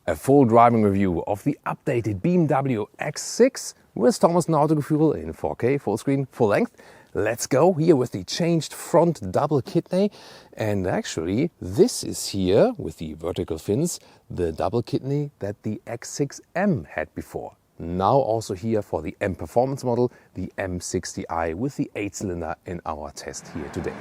A full driving review of the updated BMW X6 with Thomas and Autogefühl in 4K, full screen, full length. Let's go here with the changed front double kidney. And actually, this is here with the vertical fins, the double kidney that the X6M had before. Now also here for the M Performance model, the M60i with the 8-cylinder in our test here today.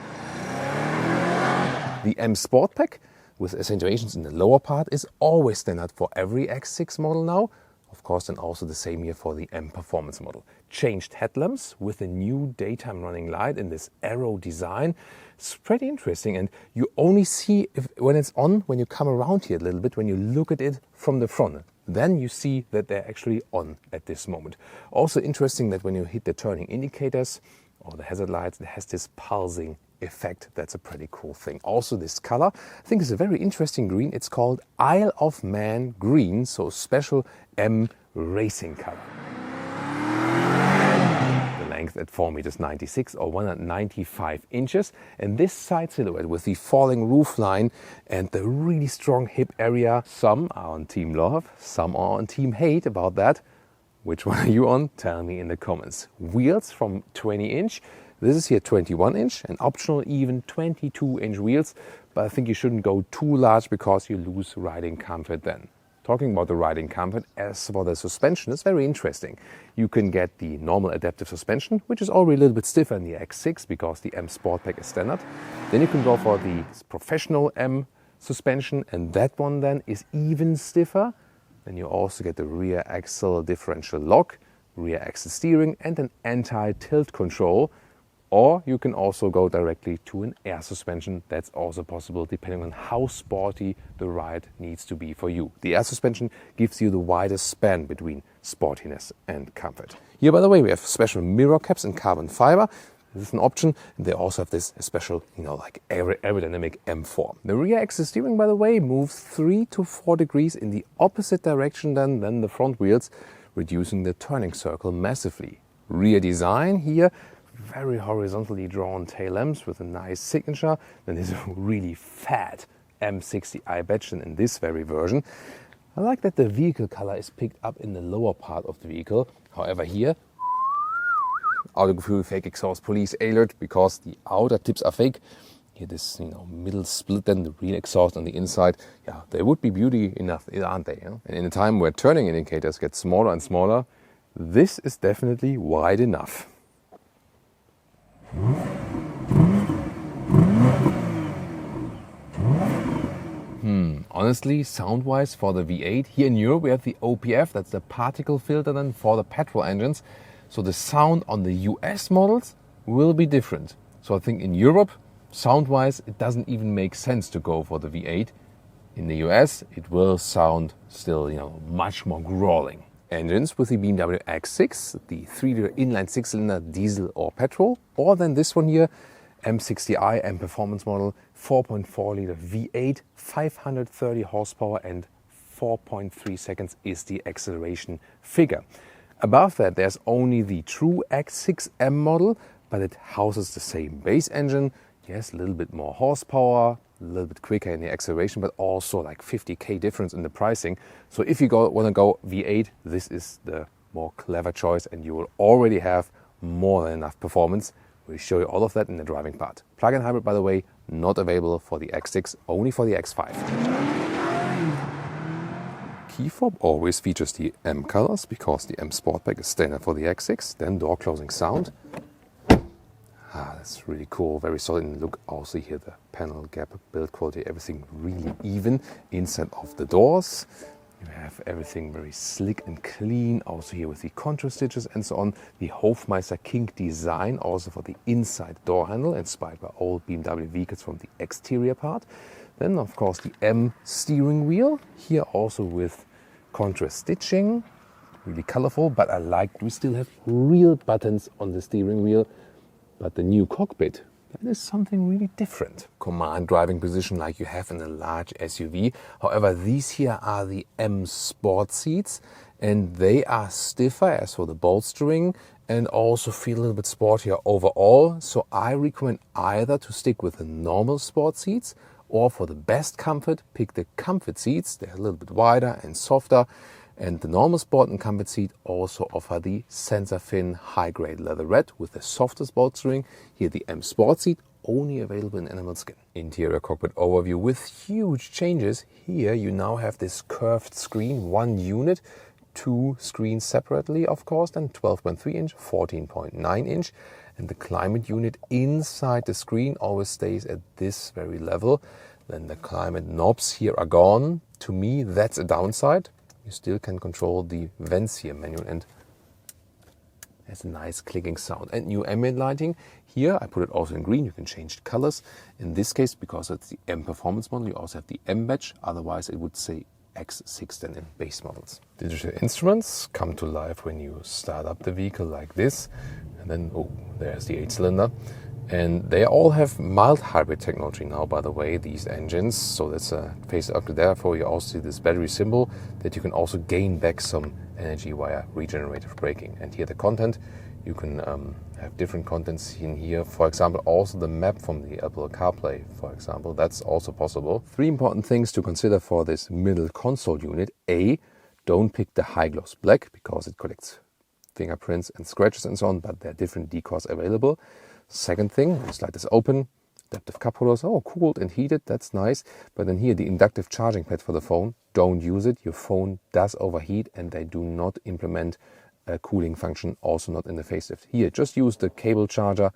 The M Sport Pack with accentuations in the lower part is always standard for every X6 model now. Of course, then also the same here for the M Performance model. Changed headlamps with a new daytime running light in this arrow design. It's pretty interesting, and you only see when it's on when you come around here a little bit, when you look at it from the front. Then you see that they're actually on at this moment. Also interesting that when you hit the turning indicators or the hazard lights, it has this pulsing effect. That's a pretty cool thing. Also this color, I think, is a very interesting green. It's called Isle of Man green, so special M racing color. The length at 4.96 m or 195 inches. And this side silhouette with the falling roof line and the really strong hip area. Some are on team love, some are on team hate about that. Which one are you on? Tell me in the comments. Wheels from 20-inch. This is here 21-inch and optional even 22-inch wheels, but I think you shouldn't go too large because you lose riding comfort then. Talking about the riding comfort, as for the suspension, it's very interesting. You can get the normal adaptive suspension, which is already a little bit stiffer in the X6 because the M Sport Pack is standard. Then you can go for the professional M suspension, and that one then is even stiffer. Then you also get the rear axle differential lock, rear axle steering, and an anti-tilt control. Or you can also go directly to an air suspension. That's also possible depending on how sporty the ride needs to be for you. The air suspension gives you the widest span between sportiness and comfort. Here, by the way, we have special mirror caps in carbon fiber. This is an option. And they also have this special, like aerodynamic M4. The rear axle steering, by the way, moves 3 to 4 degrees in the opposite direction than the front wheels, reducing the turning circle massively. Rear design here, very horizontally drawn tail lamps with a nice signature. Then there's a really fat M60i badge in this very version. I like that the vehicle color is picked up in the lower part of the vehicle. However, here, Autogefühl fake exhaust police alert, because the outer tips are fake. Here this middle split, then the rear exhaust on the inside. Yeah, they would be beauty enough, aren't they? And in a time where turning indicators get smaller and smaller, this is definitely wide enough. Honestly, sound-wise for the V8, here in Europe we have the OPF, that's the particle filter then for the petrol engines. So the sound on the US models will be different. So I think in Europe, sound-wise, it doesn't even make sense to go for the V8. In the US, it will sound still, much more growling. Engines with the BMW X6, the 3-liter inline 6-cylinder diesel or petrol, or then this one here, M60i M Performance model, 4.4-liter V8, 530 horsepower and 4.3 seconds is the acceleration figure. Above that, there's only the true X6M model, but it houses the same base engine. Yes, a little bit more horsepower, a little bit quicker in the acceleration, but also like 50k difference in the pricing. So if you want to go V8, this is the more clever choice, and you will already have more than enough performance. We'll show you all of that in the driving part. Plug-in hybrid, by the way, not available for the X6, only for the X5. Key fob always features the M colors because the M Sport Pack is standard for the X6. Then door closing sound. That's really cool, very solid in the look. Also here the panel gap, build quality, everything really even inside of the doors. You have everything very slick and clean, also here with the contour stitches and so on. The Hofmeister kink design also for the inside door handle, inspired by old BMW vehicles from the exterior part. Then of course the M steering wheel, here also with contrast stitching, really colorful, but I like we still have real buttons on the steering wheel. But the new cockpit, that is something really different. Command driving position like you have in a large SUV. However, these here are the M Sport seats, and they are stiffer as for the bolstering and also feel a little bit sportier overall. So I recommend either to stick with the normal sport seats Or for the best comfort, pick the comfort seats. They're a little bit wider and softer. And the normal sport and comfort seat also offer the sensor-fin high-grade leatherette with the softest bolstering. Here the M Sport seat, only available in animal skin. Interior cockpit overview with huge changes. Here you now have this curved screen, one unit, two screens separately, of course, then 12.3 inch, 14.9 inch. And the climate unit inside the screen always stays at this very level. Then the climate knobs here are gone. To me, that's a downside. You still can control the vents here manual, and there's a nice clicking sound. And new ambient lighting. Here I put it also in green. You can change the colors. In this case, because it's the M Performance model, you also have the M badge. Otherwise, it would say X6 then in base models. Digital instruments come to life when you start up the vehicle like this. And then, oh, there's the 8-cylinder. And they all have mild hybrid technology now, by the way, these engines. So that's a face up. Therefore, you also see this battery symbol that you can also gain back some energy via regenerative braking. And here the content, you can have different contents in here. For example, also the map from the Apple CarPlay, for example, that's also possible. 3 important things to consider for this middle console unit. A, don't pick the high gloss black because it collects fingerprints and scratches and so on, but there are different decors available. Second thing, when you slide this open, adaptive cup holders, oh, cooled and heated, that's nice. But then here, the inductive charging pad for the phone, don't use it. Your phone does overheat and they do not implement a cooling function, also not in the facelift. Here, just use the cable charger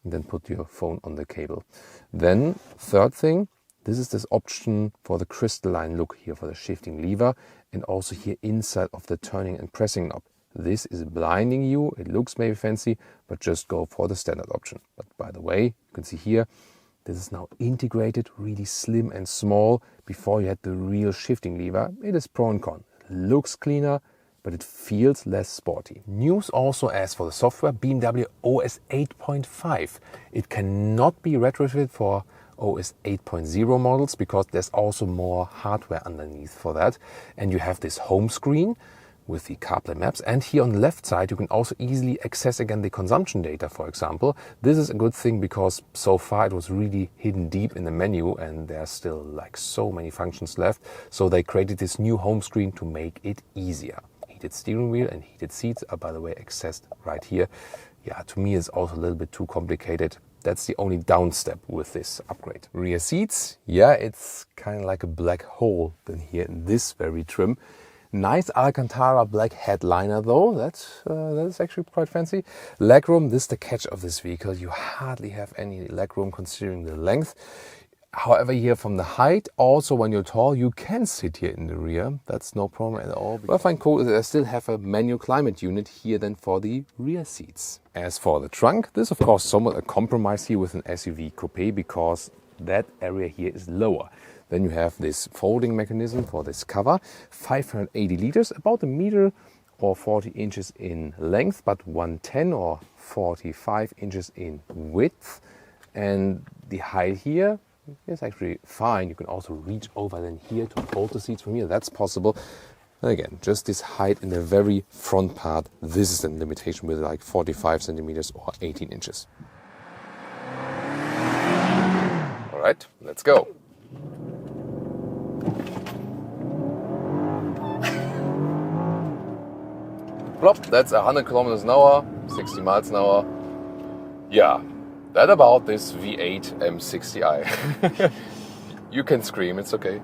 and then put your phone on the cable. Then, third thing, this is this option for the crystalline look here for the shifting lever, and also here inside of the turning and pressing knob. This is blinding you. It looks maybe fancy, but just go for the standard option. But by the way, you can see here, this is now integrated, really slim and small. Before you had the real shifting lever. It is pro and con. It looks cleaner, but it feels less sporty. News also as for the software, BMW OS 8.5. It cannot be retrofitted for OS 8.0 models because there's also more hardware underneath for that. And you have this home screen with the CarPlay maps, and here on the left side you can also easily access again the consumption data, for example. This is a good thing because so far it was really hidden deep in the menu and there's still like so many functions left. So they created this new home screen to make it easier. Heated steering wheel and heated seats are, by the way, accessed right here. Yeah, to me it's also a little bit too complicated. That's the only downstep with this upgrade. Rear seats, yeah, it's kind of like a black hole than here in this very trim. Nice Alcantara black headliner though, that is actually quite fancy. Legroom, this is the catch of this vehicle. You hardly have any legroom considering the length. However, here from the height, also when you're tall, you can sit here in the rear. That's no problem at all. What I find cool is that I still have a manual climate unit here then for the rear seats. As for the trunk, this is of course somewhat a compromise here with an SUV coupe because that area here is lower. Then you have this folding mechanism for this cover, 580 liters, about a meter or 40 inches in length, but 110 or 45 inches in width. And the height here is actually fine. You can also reach over then here to fold the seats from here. That's possible. And again, just this height in the very front part, this is the limitation with like 45 centimeters or 18 inches. All right, let's go. Plop, that's 100 kilometers an hour, 60 miles an hour. Yeah, that about this V8 M60i. You can scream, it's okay.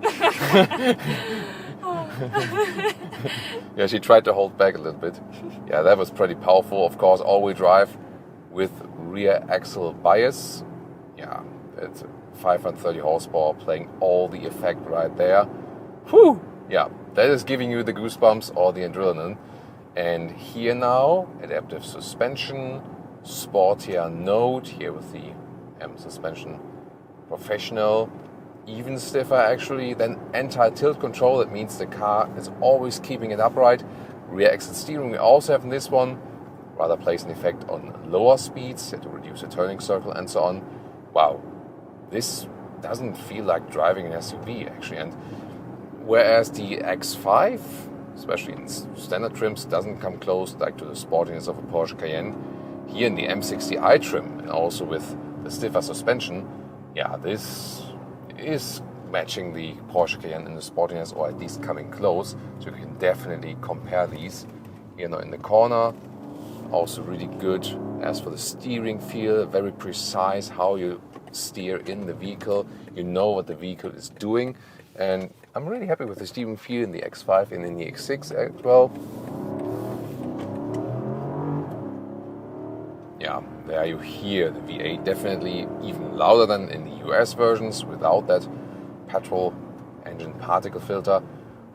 Yeah, she tried to hold back a little bit. Yeah, that was pretty powerful. Of course, all-wheel drive with rear axle bias. Yeah, it's 530 horsepower playing all the effect right there. Whew! Yeah, that is giving you the goosebumps or the adrenaline. And here now, adaptive suspension, sportier note, here with the M suspension, professional, even stiffer actually, then anti-tilt control, that means the car is always keeping it upright. Rear exit steering we also have in this one, rather plays an effect on lower speeds to reduce the turning circle and so on. Wow, this doesn't feel like driving an SUV actually, and whereas the X5, especially in standard trims, doesn't come close like to the sportiness of a Porsche Cayenne. Here in the M60i trim and also with the stiffer suspension, yeah, this is matching the Porsche Cayenne in the sportiness, or at least coming close. So you can definitely compare these. You know, in the corner, also really good. As for the steering feel, very precise how you steer in the vehicle. You know what the vehicle is doing, and I'm really happy with the steering feel in the X5 and in the X6 as well. Yeah, there you hear the V8 definitely even louder than in the US versions without that petrol engine particle filter.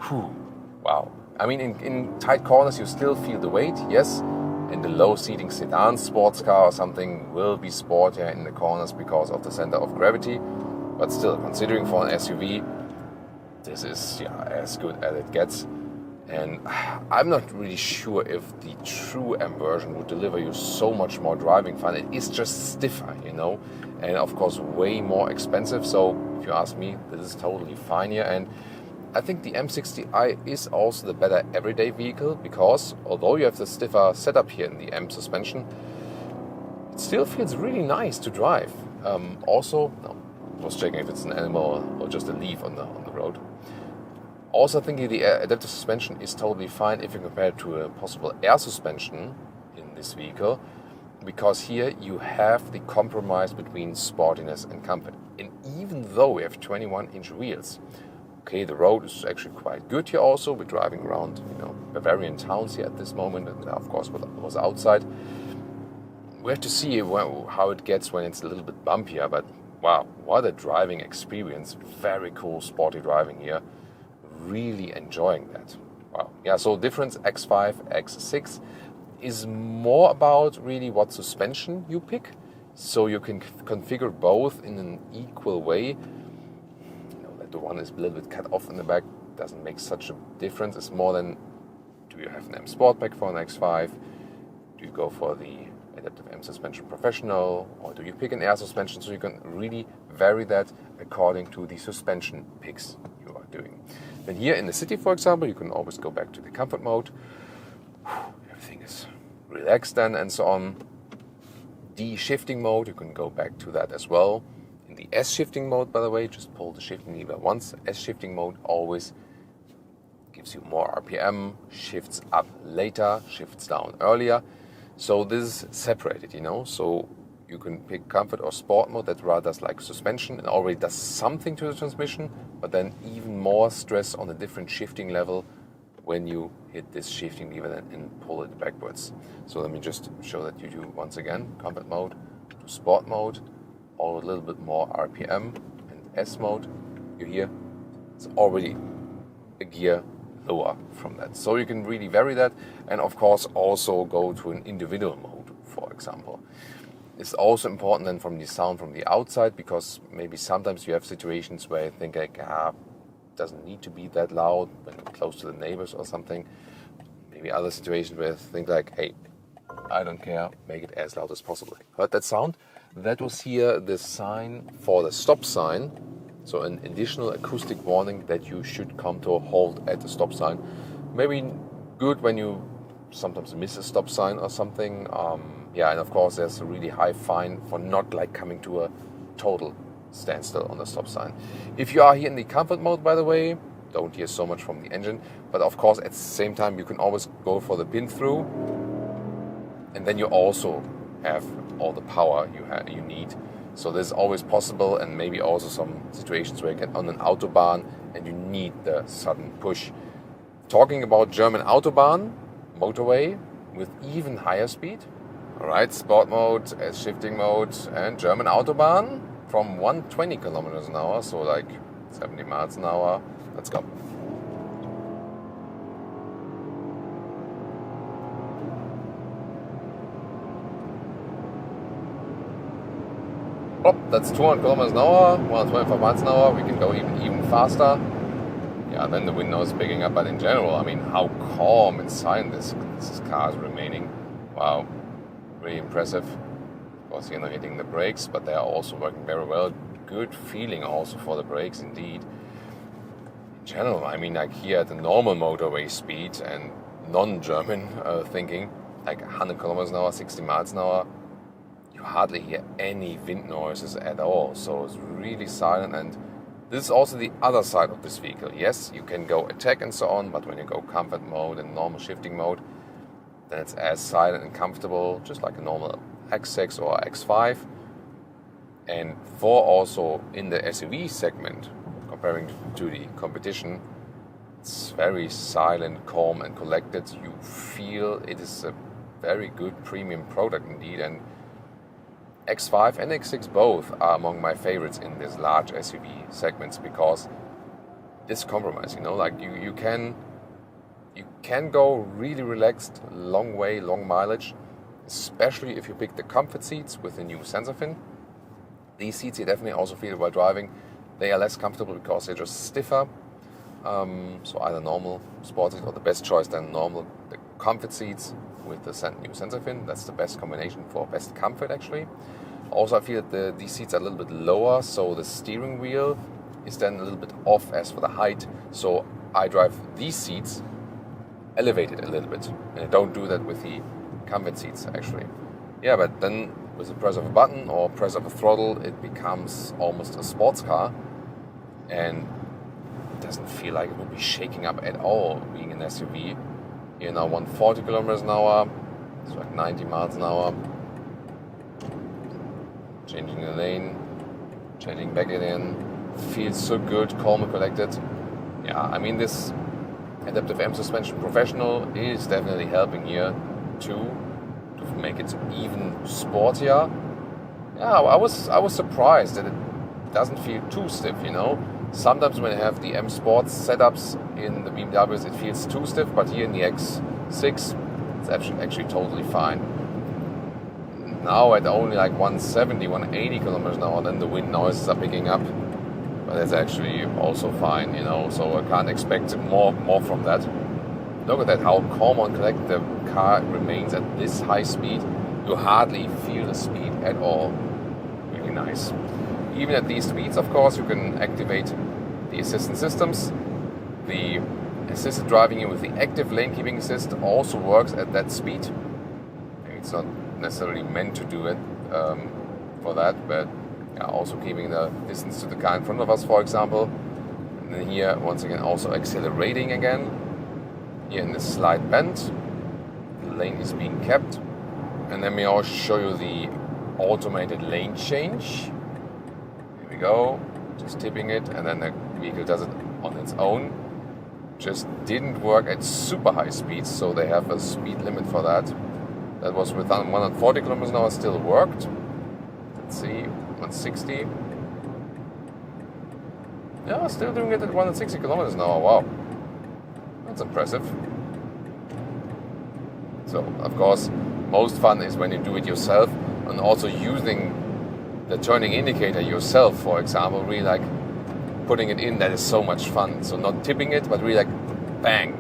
Whew, wow. I mean, in tight corners you still feel the weight, yes. In the low seating sedan, sports car or something will be sportier in the corners because of the center of gravity. But still, considering for an SUV, this is as good as it gets. And I'm not really sure if the true M version would deliver you so much more driving fun. It is just stiffer, you know, and of course way more expensive. So if you ask me, this is totally fine here. And I think the M60i is also the better everyday vehicle because although you have the stiffer setup here in the M suspension, it still feels really nice to drive. Also, no, I was checking if it's an animal or just a leaf on the road. Also thinking the adaptive suspension is totally fine if you compare it to a possible air suspension in this vehicle, because here you have the compromise between sportiness and comfort. And even though we have 21-inch wheels, okay, the road is actually quite good here also. We're driving around, you know, Bavarian towns here at this moment, and of course what was outside. We have to see how it gets when it's a little bit bumpier, but wow, what a driving experience. Very cool, sporty driving here. Really enjoying that. Wow. Yeah, so difference X5, X6 is more about really what suspension you pick. So you can configure both in an equal way. You know, that the one is a little bit cut off in the back doesn't make such a difference. It's more than, do you have an M Sport pack for an X5? Do you go for the adaptive M suspension professional? Or do you pick an air suspension? So you can really vary that according to the suspension picks you are doing. Then here in the city, for example, you can always go back to the comfort mode. Everything is relaxed then and so on. D shifting mode, you can go back to that as well. In the S shifting mode, by the way, just pull the shifting lever once. S shifting mode always gives you more RPM, shifts up later, shifts down earlier. So this is separated, you know. So you can pick comfort or sport mode that rather does like suspension and already does something to the transmission, but then even more stress on a different shifting level when you hit this shifting lever and pull it backwards. So let me just show that you do once again, comfort mode to sport mode, all a little bit more RPM, and S mode, you hear it's already a gear lower from that. So you can really vary that, and of course also go to an individual mode, for example. It's also important then from the sound from the outside, because maybe sometimes you have situations where you think like, doesn't need to be that loud when you're close to the neighbors or something. Maybe other situations where you think like, hey, I don't care, make it as loud as possible. Heard that sound? That was here the sign for the stop sign. So an additional acoustic warning that you should come to a halt at the stop sign. Maybe good when you sometimes miss a stop sign or something. Yeah, and of course there's a really high fine for not like coming to a total standstill on the stop sign. If you are here in the comfort mode, by the way, don't hear so much from the engine, but of course at the same time you can always go for the pin through, and then you also have all the power you need. So this is always possible, and maybe also some situations where you get on an Autobahn and you need the sudden push. Talking about German Autobahn, motorway with even higher speed. Alright, sport mode, S shifting mode, and German Autobahn from 120 kilometers an hour, so like 70 miles an hour. Let's go. Oh, that's 200 kilometers an hour, 125 miles an hour. We can go even faster. Yeah, then the window is picking up, but in general, I mean, how calm and silent this car is remaining. Wow. Really impressive. Of course, you're not hitting the brakes, but they are also working very well. Good feeling also for the brakes, indeed. In general, I mean, like here at the normal motorway speed and non-German thinking, like 100 kilometers an hour, 60 miles an hour, you hardly hear any wind noises at all. So it's really silent, and This is also the other side of this vehicle. Yes, you can go attack and so on, but when you go comfort mode and normal shifting mode, then it's as silent and comfortable, just like a normal X6 or X5. And for also in the SUV segment, comparing to the competition, it's very silent, calm and collected. You feel it is a very good premium product indeed. And X5 and X6 both are among my favorites in this large SUV segments because this compromise, like you can go really relaxed, long way, long mileage, especially if you pick the comfort seats with the new sensor fin. These seats you definitely also feel while driving. They are less comfortable because they're just stiffer. So either normal sport seats or the best choice then normal, the comfort seats with the new sensor fin. That's the best combination for best comfort actually. Also I feel that these seats are a little bit lower, so the steering wheel is then a little bit off as for the height. So I drive these seats elevated a little bit, and I don't do that with the comfort seats actually. Yeah, but then with the press of a button or press of a throttle, it becomes almost a sports car, and it doesn't feel like it will be shaking up at all being an SUV. Here now 140 kilometers an hour, it's like 90 miles an hour. Changing the lane, changing back again, feels so good, calm and collected. Yeah, I mean this Adaptive M Suspension Professional is definitely helping here too, to make it even sportier. Yeah, I was surprised that it doesn't feel too stiff, Sometimes when I have the M Sports setups in the BMWs, it feels too stiff, but here in the X6, it's actually totally fine. Now at only like 170, 180 kilometers an hour, then the wind noises are picking up, but it's actually also fine, so I can't expect more from that. Look at that, how calm and collected the car remains at this high speed. You hardly feel the speed at all. Really nice. Even at these speeds, of course, you can activate the assistance systems. The assisted driving with the active lane keeping assist also works at that speed. Maybe it's not necessarily meant to do it for that, but also keeping the distance to the car in front of us, for example. And then here, once again, also accelerating again. Here in this slight bend, the lane is being kept. And let me also show you the automated lane change. Here we go, just tipping it, and then the vehicle does it on its own. Just didn't work at super high speeds, so they have a speed limit for that. That was with 140 kilometers an hour, still worked. Let's see, 160. Yeah, still doing it at 160 kilometers an hour, wow. That's impressive. So, of course, most fun is when you do it yourself and also using the turning indicator yourself, for example, really like putting it in, that is so much fun. So not tipping it, but really like bang,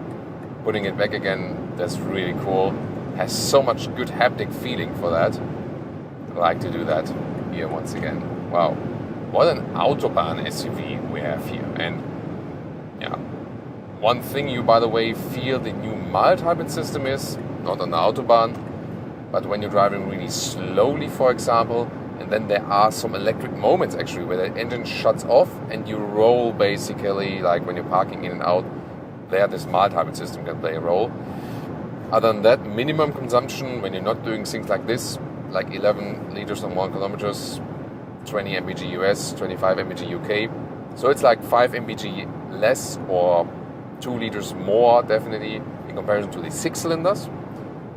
putting it back again, that's really cool. Has so much good haptic feeling for that. I like to do that here once again. Wow, what an Autobahn SUV we have here. And yeah, one thing you, by the way, feel the new mild hybrid system is, not on the Autobahn, but when you're driving really slowly, for example, and then there are some electric moments actually where the engine shuts off and you roll basically, like when you're parking in and out, there this mild hybrid system can play a role. Other than that, minimum consumption when you're not doing things like this, like 11 liters on 1 kilometers, 20 mpg US, 25 mpg UK. So it's like 5 mpg less or 2 liters more definitely in comparison to the 6 cylinders.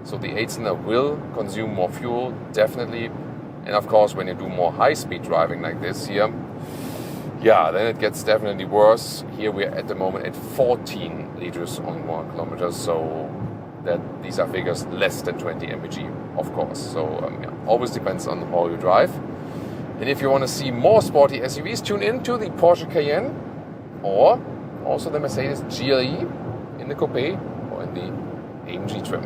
So the 8-cylinder will consume more fuel, definitely. And of course, when you do more high-speed driving like this here, yeah, then it gets definitely worse. Here we're at the moment at 14 liters on 1 kilometer. So that these are figures less than 20 mpg, of course. So yeah, always depends on how you drive. And if you want to see more sporty SUVs, tune in to the Porsche Cayenne or also the Mercedes GLE in the Coupe or in the AMG trim.